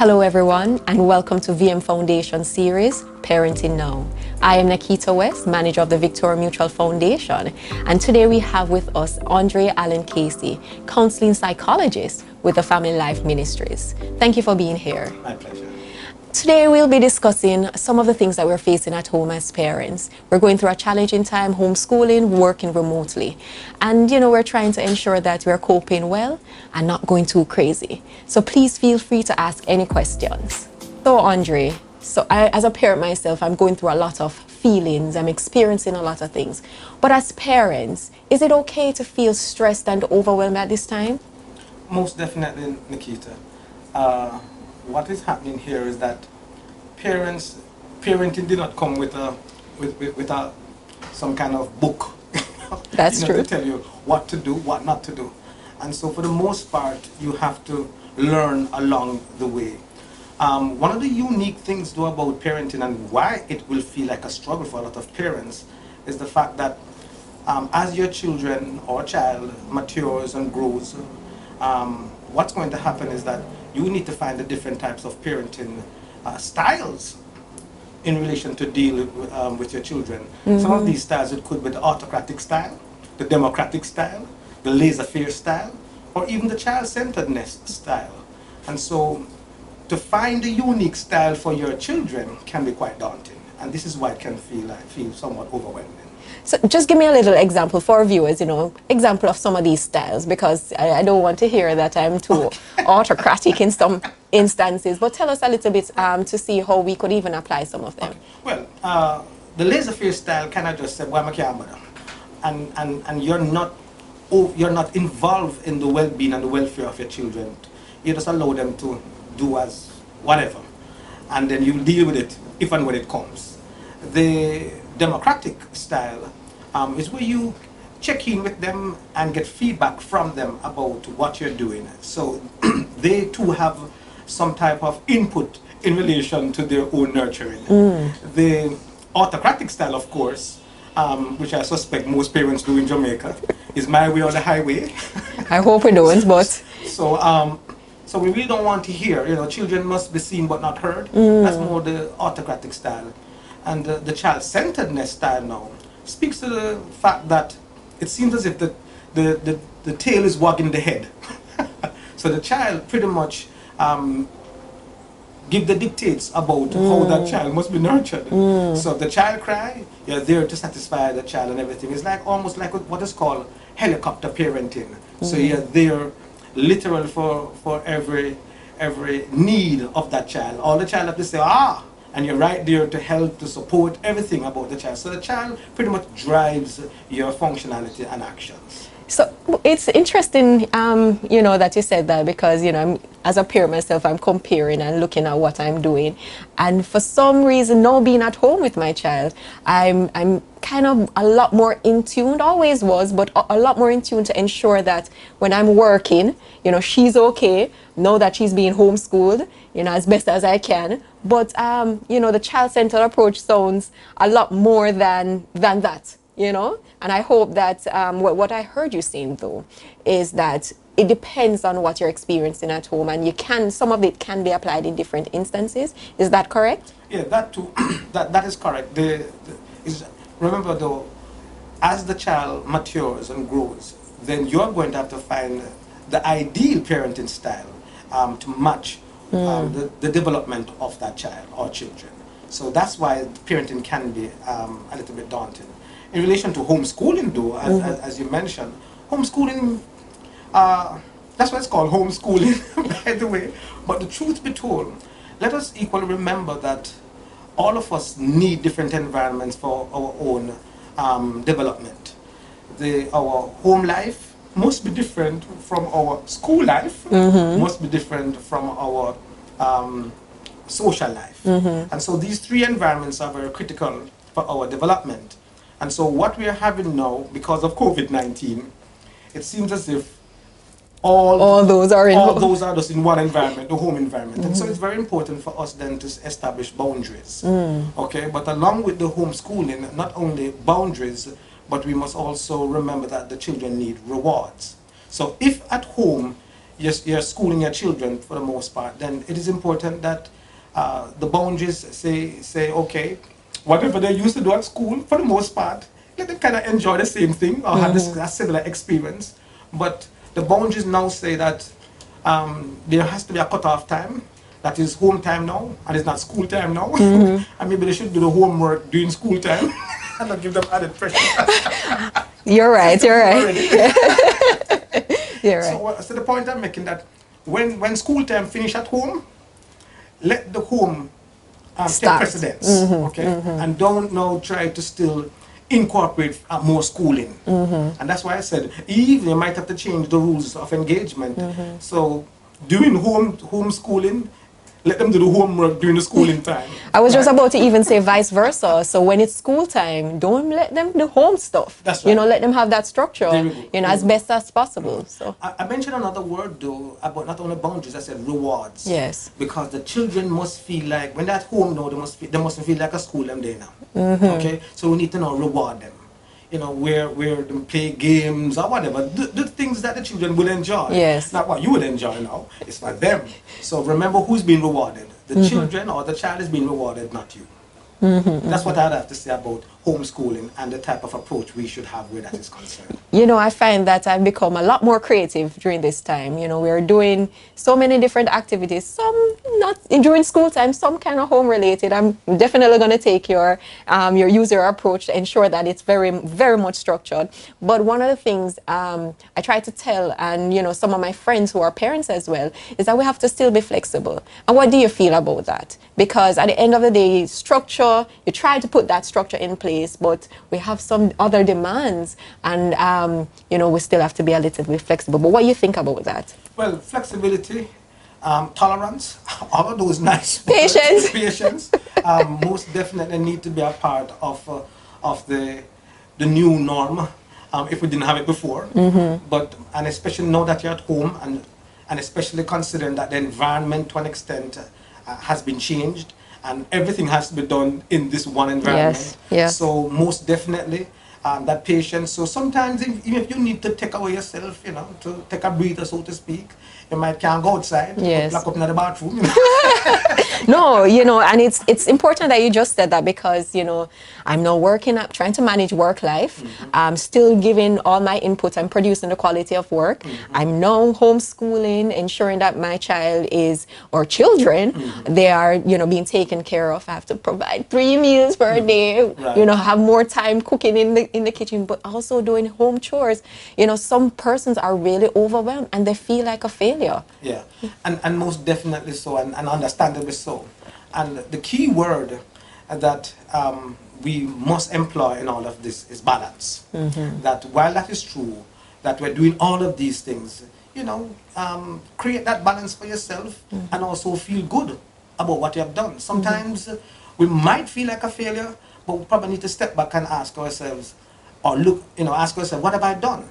Hello everyone and welcome to VM Foundation series, Parenting Now. I am Nakita West, manager of the Victoria Mutual Foundation, and today we have with us Andre Allen Casey, counseling psychologist with the Family Life Ministries. Thank you for being here. My pleasure. Today we'll be discussing some of the things that we're facing at home as parents. We're going through a challenging time, homeschooling, working remotely. And we're trying to ensure that we're coping well and not going too crazy. So please feel free to ask any questions. So Andre, as a parent myself, I'm going through a lot of feelings, I'm experiencing a lot of things. But as parents, is it okay to feel stressed and overwhelmed at this time? Most definitely, Nikita. What is happening here is that parenting did not come with some kind of book. That's true. To tell you what to do, what not to do. And so for the most part, you have to learn along the way. One of the unique things though about parenting and why it will feel like a struggle for a lot of parents is the fact that as your children or child matures and grows, what's going to happen is that you need to find the different types of parenting styles in relation to deal with your children. Some of these styles, it could be the autocratic style, the democratic style, the laissez-faire style, or even the child-centeredness style. And so to find a unique style for your children can be quite daunting. And this is why it can feel somewhat overwhelming. So just give me a little example for our viewers, example of some of these styles, because I don't want to hear that I'm too autocratic in some instances, but tell us a little bit to see how we could even apply some of them. Okay. Well, the laissez-faire style kind of just said, well, I'm a mother. And you're not involved in the well-being and the welfare of your children. You just allow them to do as whatever. And then you deal with it if and when it comes. The democratic style is where you check in with them and get feedback from them about what you're doing. So they too have some type of input in relation to their own nurturing. The autocratic style, of course, which I suspect most parents do in Jamaica, is my way or the highway. I hope we don't, but... So we really don't want to hear, children must be seen but not heard. That's more the autocratic style. And the child-centeredness style now speaks to the fact that it seems as if the tail is wagging the head. So the child pretty much give the dictates about how that child must be nurtured. So if the child cry, you're there to satisfy the child and everything. It's almost like what is called helicopter parenting. So you're there literal for every need of that child. All the child have to say, and you're right there to help, to support everything about the child. So the child pretty much drives your functionality and actions. So it's interesting, that you said that because, as a parent myself, I'm comparing and looking at what I'm doing. And for some reason, now being at home with my child, I'm kind of a lot more in tune, always was, but a lot more in tune to ensure that when I'm working, she's okay, know that she's being homeschooled, as best as I can. But, the child-centered approach sounds a lot more than that. And I hope that what I heard you saying though is that it depends on what you're experiencing at home, and some of it can be applied in different instances. Is that correct? Yeah, that too. that is correct. Remember though, as the child matures and grows, then you're going to have to find the ideal parenting style to match the development of that child or children. So that's why parenting can be a little bit daunting. In relation to homeschooling though, as you mentioned, homeschooling, that's what it's called, homeschooling, by the way. But the truth be told, let us equally remember that all of us need different environments for our own development. Our home life must be different from our school life, must be different from our social life. And so these three environments are very critical for our development. And so what we are having now, because of COVID-19, it seems as if all those are just in one environment, the home environment. And so it's very important for us then to establish boundaries. Okay, but along with the homeschooling, not only boundaries, but we must also remember that the children need rewards. So if at home you're schooling your children for the most part, then it is important that the boundaries say okay, whatever they used to do at school, for the most part, let them kind of enjoy the same thing or have this a similar experience. But the boundaries now say that there has to be a cutoff time. That is home time now, and it's not school time now. And maybe they should do the homework during school time and not give them added pressure. You're right. You're right. You're right. So the point I'm making that when school time finish at home, let the home take precedence, okay? And don't now try to still incorporate more schooling. And that's why I said, even you might have to change the rules of engagement. So during homeschooling, let them do the homework during the schooling time. I was just about to even say vice versa. So when it's school time, don't let them do home stuff. That's right. You know, let them have that structure, you know, as best as possible. So I mentioned another word though about not only boundaries. I said rewards. yes. Because the children must feel like when they're at home now, they must feel like a school them day now. Okay, so we need to now reward them. You know, where them play games or whatever, the things that the children will enjoy. Yes. Not what you would enjoy now. It's for them. So remember who's being rewarded. The children or the child is being rewarded, not you. That's what I'd have to say about homeschooling and the type of approach we should have where that is concerned. You know, I find that I've become a lot more creative during this time. You know, we're doing so many different activities, some not during school time, some kind of home related. I'm definitely going to take your user approach to ensure that it's very, very much structured. But one of the things I try to tell, and, you know, some of my friends who are parents as well, is that we have to still be flexible. And what do you feel about that? Because at the end of the day, structure, you try to put that structure in place, but we have some other demands, and you know, we still have to be a little bit flexible. But what do you think about that? Well, flexibility, tolerance, all of those nice Patience. words, patience, most definitely need to be a part of the new norm. If we didn't have it before, and especially now that you're at home, and especially considering that the environment to an extent has been changed, and everything has to be done in this one environment. Yes, yes. So most definitely, that patience. So sometimes even if you need to take away yourself, you know, to take a breather, so to speak, you might can't go outside, yes, lock up in the bathroom. You know? No, you know, and it's important that you just said that, because, you know, I'm now working up, trying to manage work life. I'm still giving all my input and producing the quality of work. I'm now homeschooling, ensuring that my child is, or children, they are, you know, being taken care of. I have to provide 3 meals per day, Right. you know, have more time cooking in the kitchen, but also doing home chores. You know, some persons are really overwhelmed and they feel like a failure. Yeah, and most definitely so, and understandably so. And the key word that we must employ in all of this is balance. That while that is true, that we're doing all of these things, you know, create that balance for yourself and also feel good about what you have done. Sometimes we might feel like a failure, but we probably need to step back and ask ourselves, or look, you know, ask ourselves, what have I done?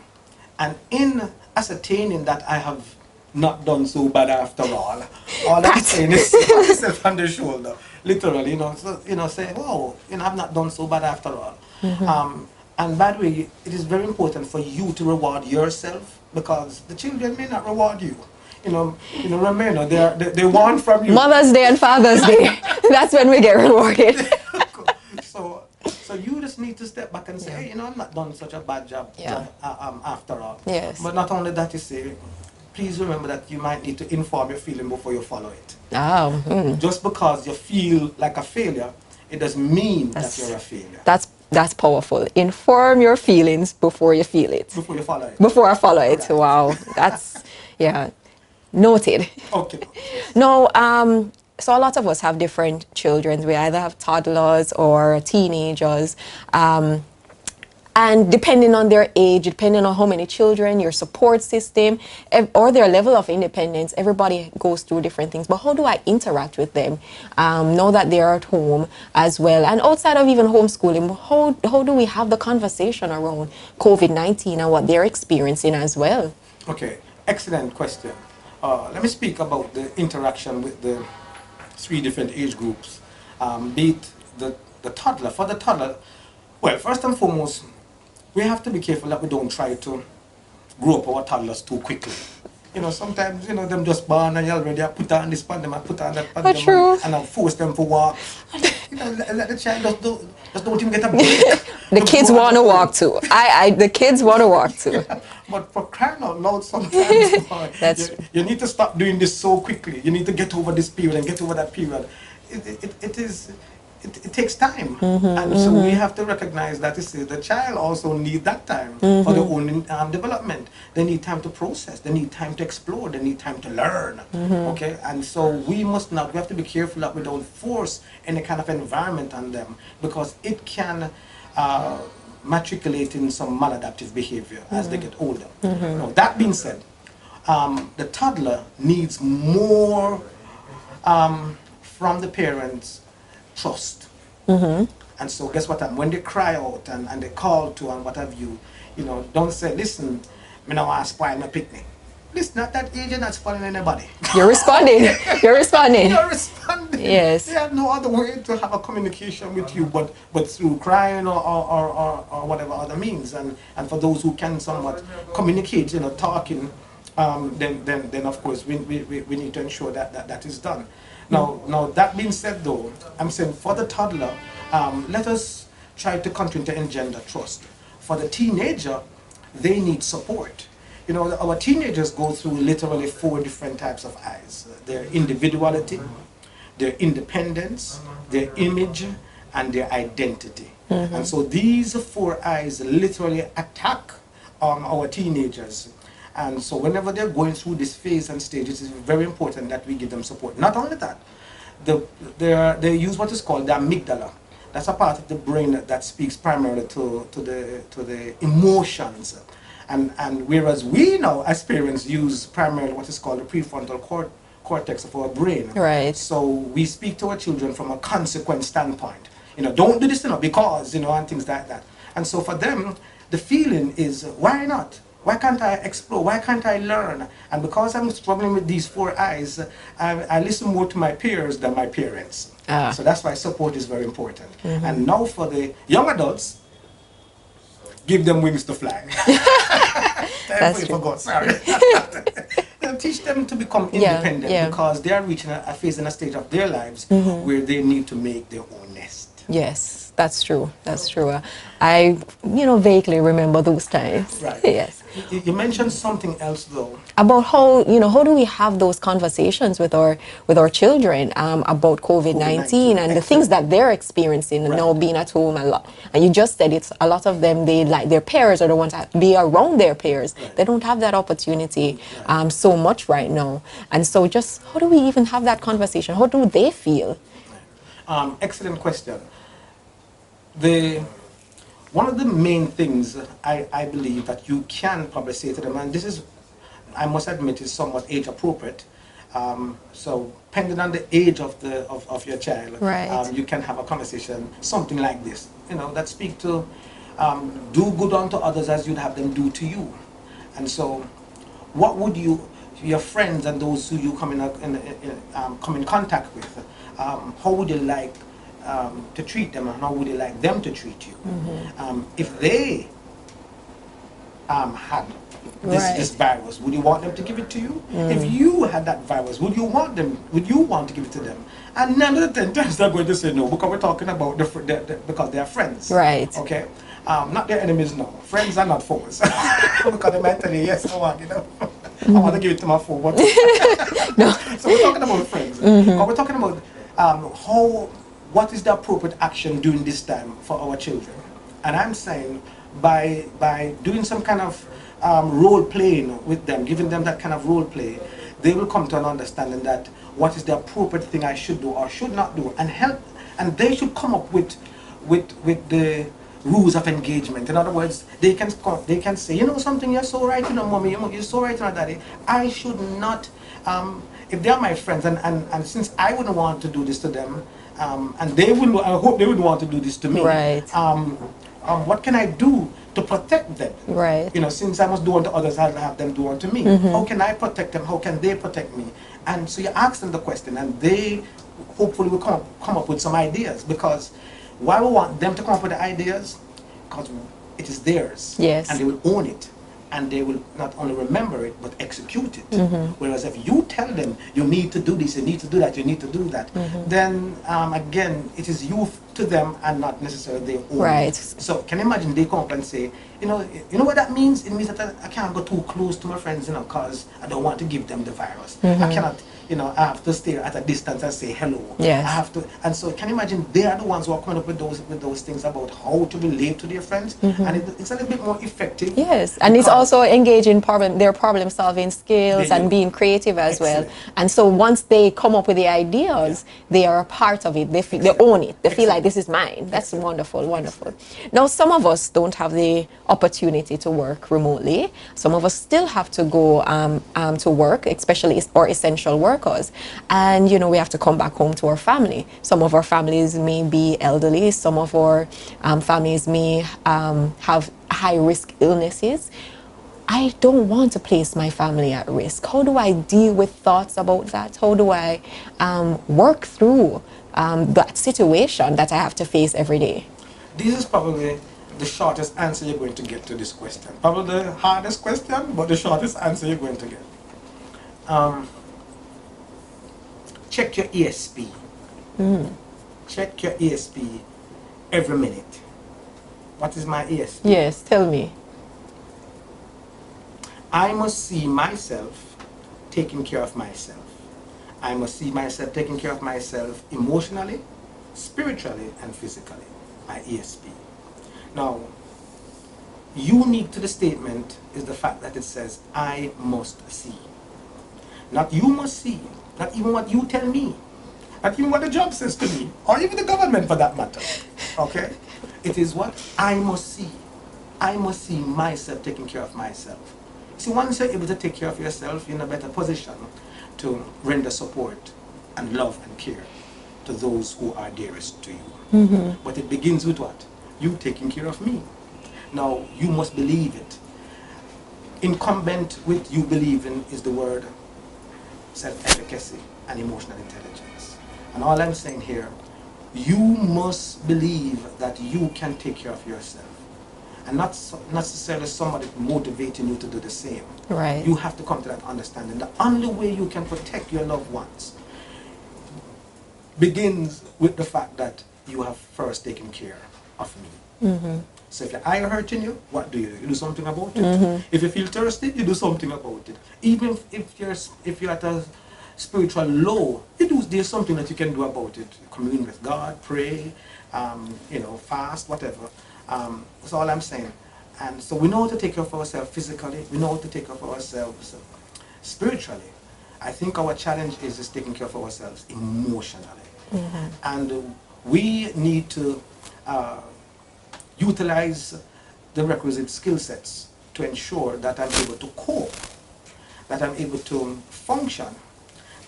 And in ascertaining that I have not done so bad after all I'm saying is pat yourself on the shoulder, literally, you know, so, you know, say, wow, you know, I've not done so bad after all. And by the way, it is very important for you to reward yourself, because the children may not reward you. You know, remember, they want from you. Mother's Day and Father's Day, that's when we get rewarded. So you just need to step back and say, hey, you know, I'm not done such a bad job after all. Yes. But not only that, you say, please remember that you might need to inform your feeling before you follow it. Oh. Just because you feel like a failure, it doesn't mean that you're a failure. That's powerful. Inform your feelings before you feel it. Before you follow it. Before I follow it. Right. Wow. That's, yeah, noted. Okay. No, so a lot of us have different children. We either have toddlers or teenagers. And depending on their age, depending on how many children, your support system, or their level of independence, everybody goes through different things. But how do I interact with them? Know that they're at home as well. And outside of even homeschooling, how do we have the conversation around COVID-19 and what they're experiencing as well? Okay, excellent question. Let me speak about the interaction with the 3 different age groups. Be it the toddler. For the toddler, well, first and foremost, we have to be careful that we don't try to grow up our toddlers too quickly. You know, sometimes, you know, them just born and you already have put on this on them and put on that on Oh, them true. and have force them to walk. You know, let the child just don't even get a break The to kids grow as want a to whole. walk too. The kids want to walk too. Yeah, but for crying out loud, sometimes boy, That's you need to stop doing this so quickly. You need to get over this period and get over that period. It takes time, and so we have to recognize that the child also need that time for their own development. They need time to process. They need time to explore. They need time to learn. Okay, and so we must not. We have to be careful that we don't force any kind of environment on them because it can. Matriculate in some maladaptive behavior as they get older. Now, that being said, the toddler needs more from the parents trust. And so guess what? When they cry out and they call to and what have you, you know, don't say, listen, me now want to spoil my picnic. Listen, at that age, you're not spoiling anybody. you're responding. You're responding. You're responding. Yes. They have no other way to have a communication with you but through crying or whatever other means. And for those who can somewhat communicate, you know, talking, then of course we need to ensure that is done. Now that being said though, I'm saying for the toddler, let us try to continue to engender trust. For the teenager, they need support. You know, our teenagers go through literally 4 different types of eyes. Their individuality, their independence, their image, and their identity. And so these 4 eyes literally attack our teenagers. And so whenever they're going through this phase and stage, it is very important that we give them support. Not only that, they use what is called the amygdala. That's a part of the brain that speaks primarily to the emotions. And whereas we now as parents use primarily what is called the prefrontal cortex of our brain. Right. So we speak to our children from a consequence standpoint. You know, don't do this, you know, because, you know, and things like that. And so for them, the feeling is, why not? Why can't I explore? Why can't I learn? And because I'm struggling with these 4 eyes, I listen more to my peers than my parents. So that's why support is very important. And now for the young adults, give them wings to fly. That's true. Forgot, sorry. Teach them to become independent because they are reaching a phase and a stage of their lives where they need to make their own nest. Yes, that's true. That's true. I, vaguely remember those times. Right. Yes. You mentioned something else though. About how do we have those conversations with our children about COVID-19 and the things that they're experiencing and now being at home a lot. And you just said it's a lot of them, they like their peers or the ones that be around their peers. Right. They don't have that opportunity so much right now. And so just how do we even have that conversation? How do they feel? Excellent question. One of the main things I believe that you can probably say to them, and this is, I must admit, is somewhat age appropriate. So depending on the age of your child, right. You can have a conversation, something like this, that speak to do good unto others as you'd have them do to you. And so, what would your friends and those who you come in contact with, how would you like to treat them, and how would you like them to treat you? If they had this virus, would you want them to give it to you? If you had that virus, would you want to give it to them? And 9 out of 10 times they're going to say no, because we're talking about because they are friends. Right. Okay. Not their enemies, no. Friends are not foes. Because they might tell you, yes, I want, I want to give it to my foe. But no. So we're talking about friends. But we're talking about what is the appropriate action during this time for our children. And I'm saying by doing some kind of role playing with them, giving them that kind of role play, they will come to an understanding that what is the appropriate thing I should do or should not do, and they should come up with the rules of engagement. In other words, they can say, something, you're so right, mommy, you're so right, daddy. I should not, if they are my friends, and since I wouldn't want to do this to them, and I hope they wouldn't want to do this to me. Right. What can I do to protect them? Right. Since I must do unto others, I'll have them do unto me. How can I protect them? How can they protect me? And so you ask them the question, and they hopefully will come up with some ideas. Because why we want them to come up with the ideas? Because it is theirs. Yes. And they will own it. And they will not only remember it, but execute it. Whereas if you tell them you need to do this, you need to do that, you need to do that, then again, it is you to them and not necessarily their own. Right. So can you imagine they come up and say, you know what that means? It means that I can't go too close to my friends, because I don't want to give them the virus. I cannot, I have to stay at a distance and say hello. Yes. I have to, and so can you imagine they are the ones who are coming up with those things about how to relate to their friends, and it's a little bit more effective. Yes, and it's also engaging their problem-solving skills and being creative as Excellent. well. And so once they come up with the ideas, they are a part of it. They own it. They feel like this is mine. That's wonderful, wonderful. Now, some of us don't have the opportunity to work remotely. Some of us still have to go to work, especially our essential workers. And, we have to come back home to our family. Some of our families may be elderly. Some of our families may have high-risk illnesses. I don't want to place my family at risk. How do I deal with thoughts about that? How do I work through that situation that I have to face every day? This is probably the shortest answer you're going to get to this question. Probably the hardest question, but the shortest answer you're going to get. Check your ESP. Check your ESP every minute. What is my ESP? Yes, tell me. I must see myself taking care of myself. I must see myself taking care of myself emotionally, spiritually, and physically. My ESP. Now, unique to the statement is the fact that it says, I must see. Not you must see, not even what you tell me, not even what the job says to me, or even the government for that matter. Okay? It is what I must see. I must see myself taking care of myself. See, once you're able to take care of yourself, you're in a better position to render support and love and care to those who are dearest to you. But it begins with what? You taking care of me. Now, you must believe it. Incumbent with you believing is the word self-efficacy and emotional intelligence. And all I'm saying here, you must believe that you can take care of yourself. And not necessarily somebody motivating you to do the same. Right. You have to come to that understanding. The only way you can protect your loved ones begins with the fact that you have first taken care of me. So if your eye hurting you, what do? You do something about it. If you feel thirsty, you do something about it. Even if you're at a spiritual low, there's something that you can do about it. Commune with God, pray, fast, whatever. That's all I'm saying. And so we know how to take care of ourselves physically. We know how to take care of ourselves spiritually. I think our challenge is taking care of ourselves emotionally. And we need to utilize the requisite skill sets to ensure that I'm able to cope, that I'm able to function,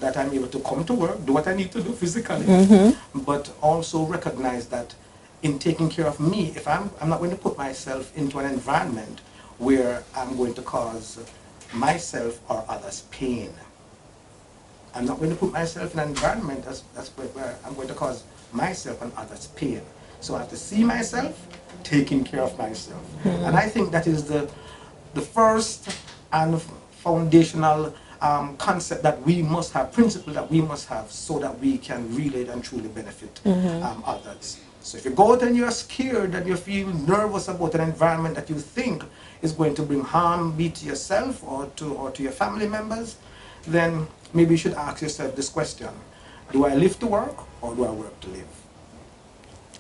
that I'm able to come to work, do what I need to do physically, but also recognize that in taking care of me, if I'm not going to put myself into an environment where I'm going to cause myself or others pain. I'm not going to put myself in an environment that's where I'm going to cause myself and others pain. So I have to see myself taking care of myself. And I think that is the first and foundational concept that we must have, principle that we must have, so that we can really and truly benefit others. So if you go out and you're scared and you feel nervous about an environment that you think is going to bring harm, be to yourself or to your family members, then maybe you should ask yourself this question: do I live to work or do I work to live?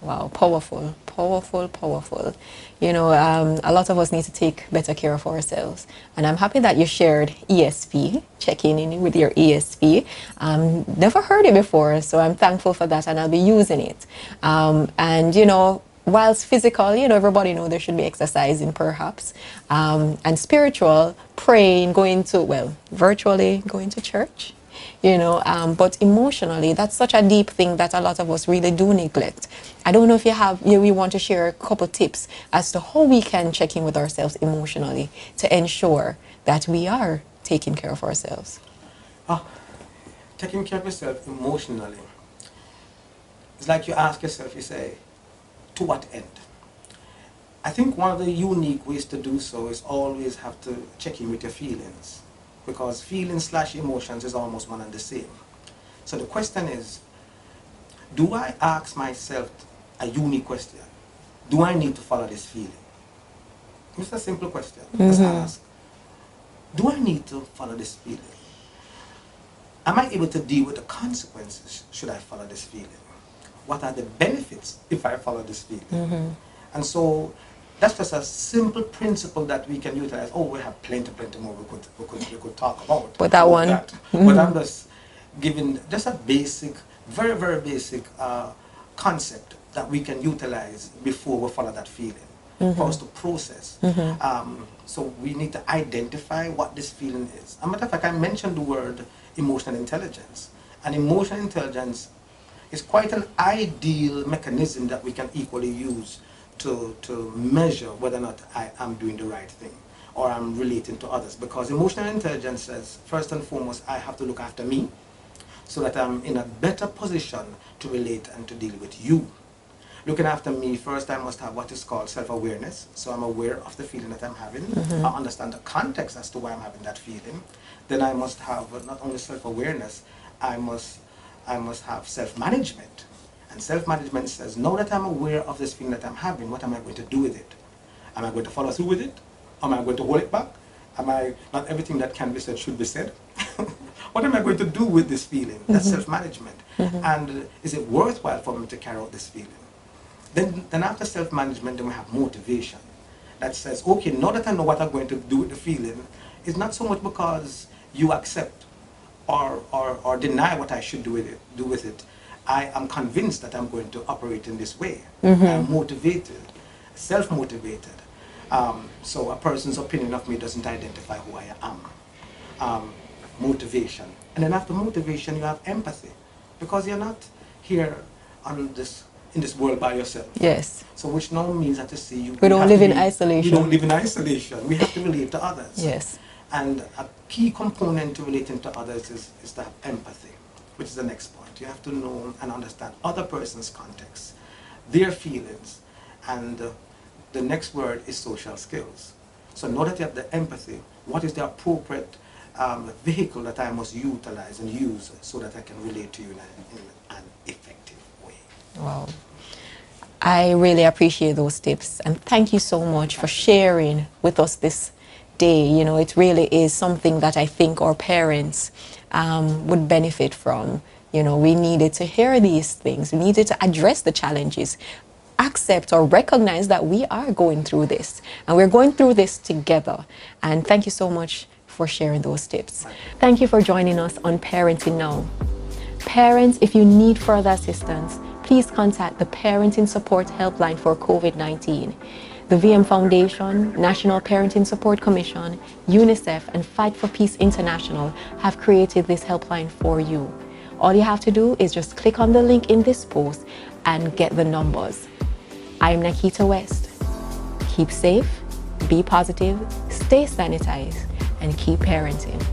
Wow, powerful, powerful, powerful. A lot of us need to take better care of ourselves. And I'm happy that you shared ESP, checking in with your ESP. Never heard it before, so I'm thankful for that, and I'll be using it. Whilst physical, everybody know there should be exercising perhaps. And spiritual, praying, virtually going to church. But emotionally, that's such a deep thing that a lot of us really do neglect. I don't know if we want to share a couple tips as to how we can check in with ourselves emotionally to ensure that we are taking care of ourselves. Taking care of yourself emotionally. It's like you ask yourself, you say, to what end? I think one of the unique ways to do so is always have to check in with your feelings. because feelings/emotions is almost one and the same. So the question is, do I ask myself a unique question? Do I need to follow this feeling? It's a simple question. Just ask, do I need to follow this feeling? Am I able to deal with the consequences should I follow this feeling? What are the benefits if I follow this feeling? And so that's just a simple principle that we can utilize. Oh, we have plenty more we could talk about. But that one, But I'm just giving just a basic, very, very basic concept that we can utilize before we follow that feeling, for us to process. So we need to identify what this feeling is. As a matter of fact, I mentioned the word emotional intelligence. And emotional intelligence is quite an ideal mechanism that we can equally use to measure whether or not I am doing the right thing or I'm relating to others. Because emotional intelligence says, first and foremost, I have to look after me so that I'm in a better position to relate and to deal with you. Looking after me, first I must have what is called self-awareness. So I'm aware of the feeling that I'm having. I understand the context as to why I'm having that feeling. Then I must have not only self-awareness, I must have self-management. And self-management says, now that I'm aware of this feeling that I'm having, what am I going to do with it? Am I going to follow through with it? Am I going to hold it back? Not everything that can be said should be said. What am I going to do with this feeling? That's self-management. And is it worthwhile for me to carry out this feeling? Then after self-management, then we have motivation. That says, okay, now that I know what I'm going to do with the feeling, it's not so much because you accept or deny what I should do with it. I am convinced that I'm going to operate in this way. I'm motivated, self-motivated. So a person's opinion of me doesn't identify who I am. Motivation. And then after motivation, you have empathy. Because you're not here in this world by yourself. yes, So which now means that we don't live in isolation. We don't live in isolation. We have to relate to others. Yes. And a key component to relating to others is to have empathy, which is the next point. You have to know and understand other person's context, their feelings, and the next word is social skills. So now that you have the empathy, what is the appropriate vehicle that I must utilize and use so that I can relate to you in an effective way? Wow. I really appreciate those tips, and thank you so much for sharing with us this day. You know, it really is something that I think our parents would benefit from. You know, we needed to hear these things. We needed to address the challenges, accept or recognize that we are going through this, and we're going through this together. And thank you so much for sharing those tips. Thank you for joining us on Parenting Now. Parents, if you need further assistance, please contact the Parenting Support Helpline for COVID-19. The VM Foundation, National Parenting Support Commission, UNICEF, and Fight for Peace International have created this helpline for you. All you have to do is just click on the link in this post and get the numbers. I'm Nakita West. Keep safe, be positive, stay sanitized, and keep parenting.